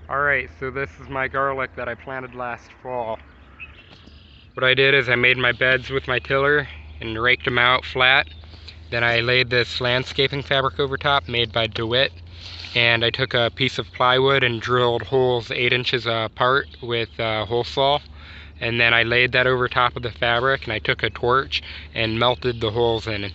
Alright, so this is my garlic that I planted last fall. What I did is I made my beds with my tiller and raked them out flat. Then I laid this landscaping fabric over top made by DeWitt. And I took a piece of plywood and drilled holes 8 inches apart with a hole saw. And then I laid that over top of the fabric, and I took a torch and melted the holes in.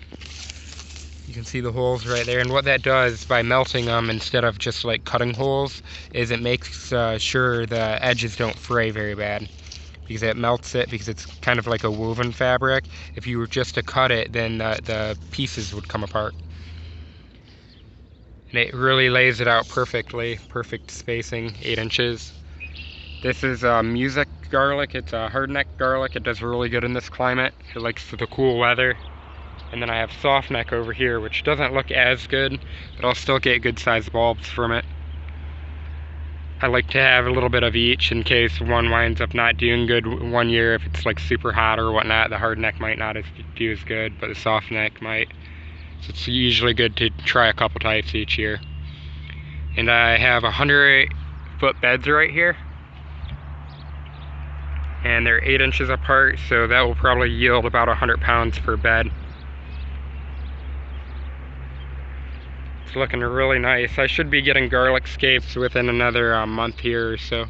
You can see the holes right there, and what that does by melting them instead of just like cutting holes is it makes sure the edges don't fray very bad, because it melts it, because it's kind of like a woven fabric. If you were just to cut it, then the pieces would come apart. And it really lays it out perfectly, perfect spacing, 8 inches. This is music garlic. It's a hardneck garlic. It does really good in this climate. It likes the cool weather. And then I have softneck over here, which doesn't look as good, but I'll still get good sized bulbs from it. I like to have a little bit of each in case one winds up not doing good one year. If it's like super hot or whatnot, the hardneck might not do as good, but the softneck might. So it's usually good to try a couple types each year. And I have 100-foot beds right here. And they're 8 inches apart, so that will probably yield about 100 pounds per bed. It's looking really nice. I should be getting garlic scapes within another month here or so.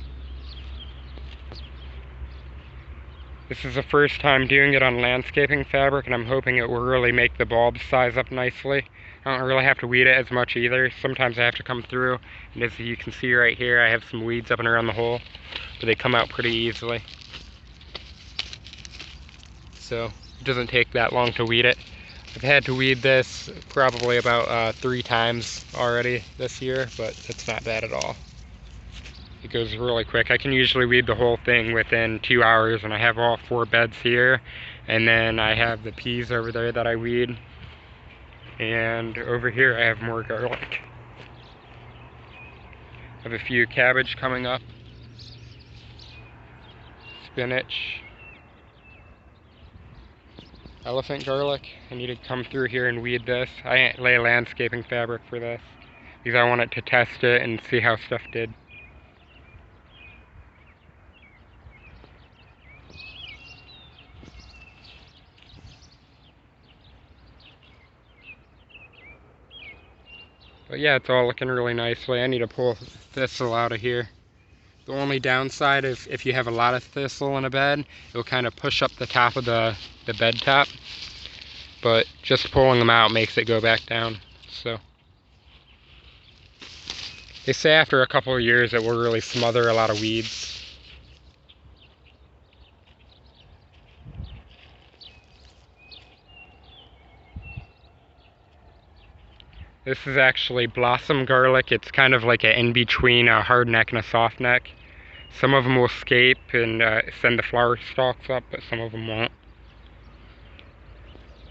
This is the first time doing it on landscaping fabric, and I'm hoping it will really make the bulbs size up nicely. I don't really have to weed it as much either. Sometimes I have to come through, and as you can see right here, I have some weeds up and around the hole, but they come out pretty easily. So it doesn't take that long to weed it. I've had to weed this probably about 3 times already this year, but it's not bad at all. It goes really quick. I can usually weed the whole thing within 2 hours, and I have all 4 beds here. And then I have the peas over there that I weed. And over here I have more garlic. I have a few cabbage coming up. Spinach. Elephant garlic. I need to come through here and weed this. I lay landscaping fabric for this because I wanted to test it and see how stuff did. But yeah, it's all looking really nicely. I need to pull thistle out of here. The only downside is if you have a lot of thistle in a bed, it'll kind of push up the top of the bed top. But just pulling them out makes it go back down. So they say after a couple of years it will really smother a lot of weeds. This is actually blossom garlic. It's kind of like an in-between a hard neck and a soft neck. Some of them will scape and send the flower stalks up, but some of them won't.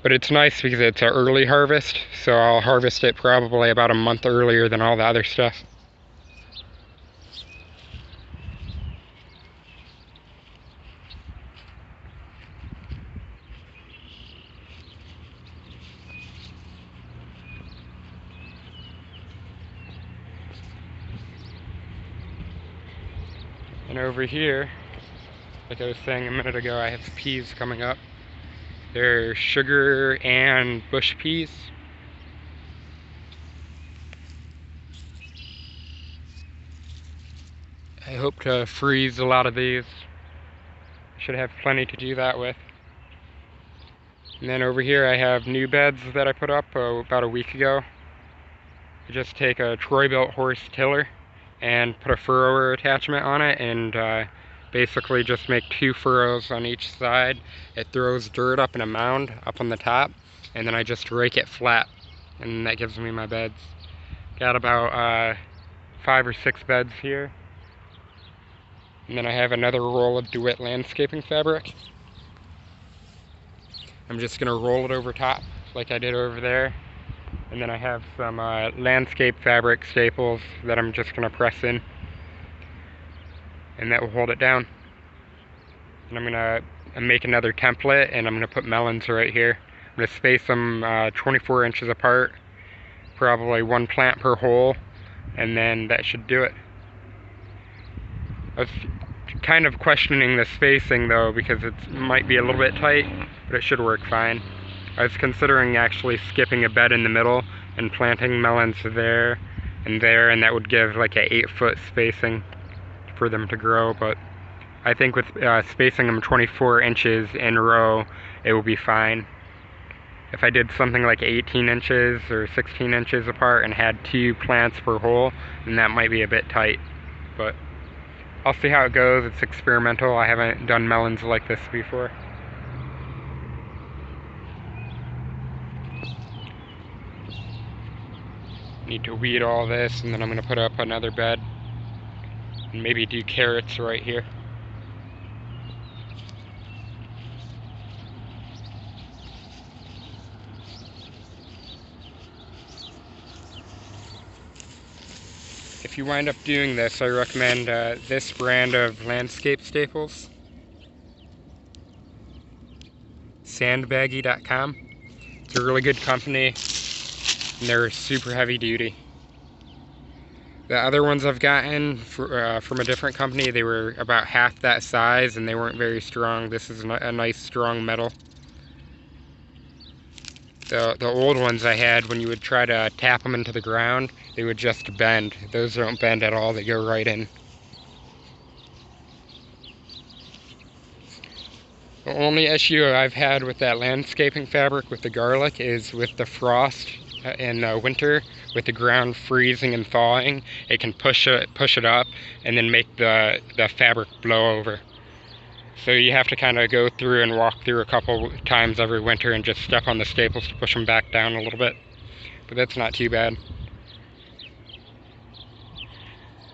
But it's nice because it's an early harvest, so I'll harvest it probably about a month earlier than all the other stuff. And over here, like I was saying a minute ago, I have peas coming up. They're sugar and bush peas. I hope to freeze a lot of these. Should have plenty to do that with. And then over here I have new beds that I put up about a week ago. I just take a Troy-Bilt horse tiller and put a furrower attachment on it, and basically just make 2 furrows on each side. It throws dirt up in a mound up on the top, and then I just rake it flat, and that gives me my beds. Got about 5 or 6 beds here. And then I have another roll of DeWitt landscaping fabric. I'm just gonna roll it over top like I did over there. And then I have some landscape fabric staples that I'm just gonna press in. And that will hold it down. And I'm gonna make another template, and I'm gonna put melons right here. I'm gonna space them 24 inches apart, probably 1 plant per hole, and then that should do it. was kind of questioning the spacing though, because it might be a little bit tight, but it should work fine. I was considering actually skipping a bed in the middle and planting melons there, and that would give like a 8-foot spacing for them to grow, but I think with spacing them 24 inches in a row, it will be fine. If I did something like 18 inches or 16 inches apart and had 2 plants per hole, then that might be a bit tight, but I'll see how it goes. It's experimental. I haven't done melons like this before. Need to weed all this, and then I'm going to put up another bed and maybe do carrots right here. If you wind up doing this, I recommend this brand of landscape staples, sandbaggy.com. It's a really good company, and they're super heavy duty. The other ones I've gotten from a different company, they were about half that size and they weren't very strong. This is a nice strong metal. The old ones I had, when you would try to tap them into the ground, they would just bend. Those don't bend at all, they go right in. The only issue I've had with that landscaping fabric with the garlic is with the frost in winter, with the ground freezing and thawing. It can push it up and then make the fabric blow over. So you have to kind of go through and walk through a couple times every winter and just step on the staples to push them back down a little bit. But that's not too bad.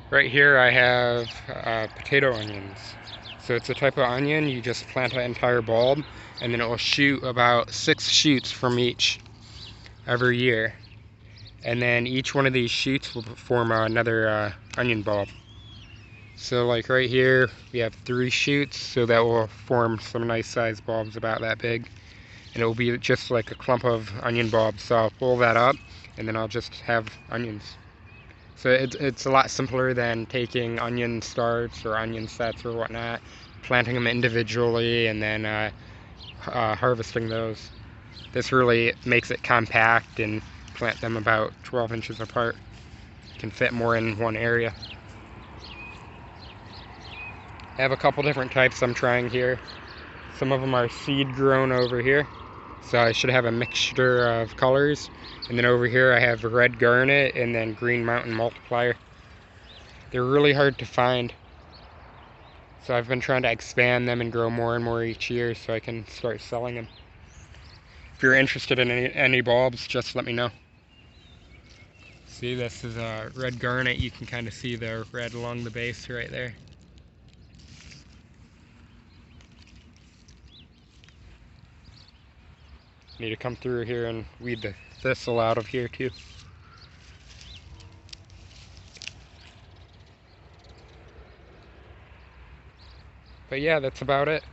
Right here I have potato onions. So it's a type of onion, you just plant an entire bulb and then it will shoot about 6 shoots from each every year. And then each one of these shoots will form another onion bulb. So like right here we have 3 shoots, so that will form some nice sized bulbs about that big, and it will be just like a clump of onion bulbs. So I'll pull that up and then I'll just have onions. So it's a lot simpler than taking onion starts or onion sets or whatnot, planting them individually and then harvesting those. This really makes it compact and plant them about 12 inches apart. You can fit more in one area. I have a couple different types I'm trying here. Some of them are seed grown over here, so I should have a mixture of colors. And then over here I have red garnet and then green mountain multiplier. They're really hard to find, so I've been trying to expand them and grow more and more each year so I can start selling them. If you're interested in any bulbs, just let me know. See, this is a red garnet. You can kind of see the red along the base right there. Need to come through here and weed the thistle out of here too. But yeah, that's about it.